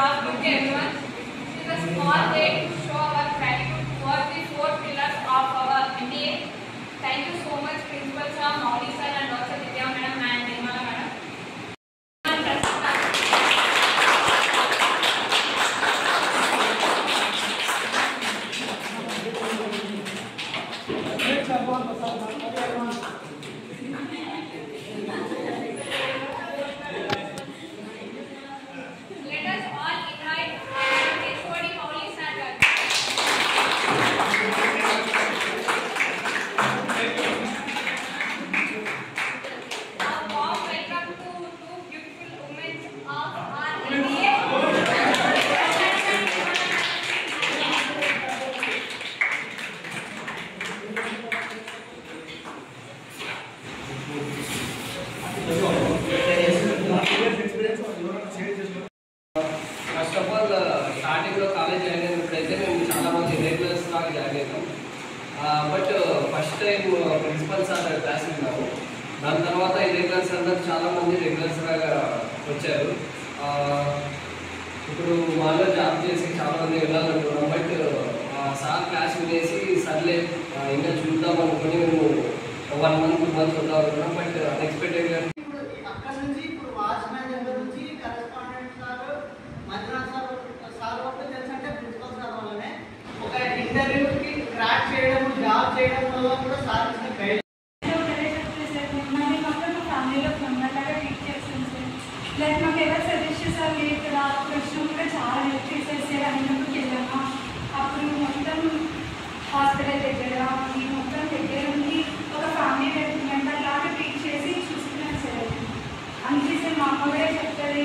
afternoon everyone. This is a small day to show our gratitude towards the 4 pillars of our MBA. Thank you so much Principal Sir, Mauli Sir and Dr. Vidya Madam and Nirmala Madam. First of all స్టార్టింగ్లో college join అయినప్పుడైతే మేము చాలా మంది regulars లాగా join అయినాం. But first time principal sir class విన్నాము. దాని తర్వాత ఈ రెగ్యులర్స్ అందరూ చాలామంది రెగ్యులర్స్ లాగా వచ్చారు. ఇప్పుడు మాలో జాబ్ చేసి చాలామంది వెళ్ళాలనుకున్నాం. బట్ సార్ క్లాస్ వినేసి సర్లే ఇంకా చూద్దాం అనుకుని మేము 1 month 2 months వద్దాం అనుకున్నాం. బట్ అన్ఎక్స్పెక్టెడ్గా ఇంటర్వ్యూకి క్రాక్ చేయడం జాబ్ చేయడం వల్ల కూడా సాధించిన గైడ్ ఫ్యామిలీలో ఫ్రెండ్లాగా ట్రీట్ చేస్తాను సార్. లైక్ మాకు ఎవరు సజెస్ట్ చేశారు ఇక్కడ ప్రశ్న కూడా చాలా హెల్ప్ చేశారు సార్. అయినప్పుడు వెళ్ళాము అప్పుడు మొత్తం హాస్పిటల్ దగ్గర ఈ మొత్తం దగ్గర ఉండి ఒక ఫ్యామిలీ మెంబర్ లాగా ట్రీట్ చేసి చూసుకున్నాను సార్. అందుకే సార్ మా అమ్మ కూడా చెప్తుంది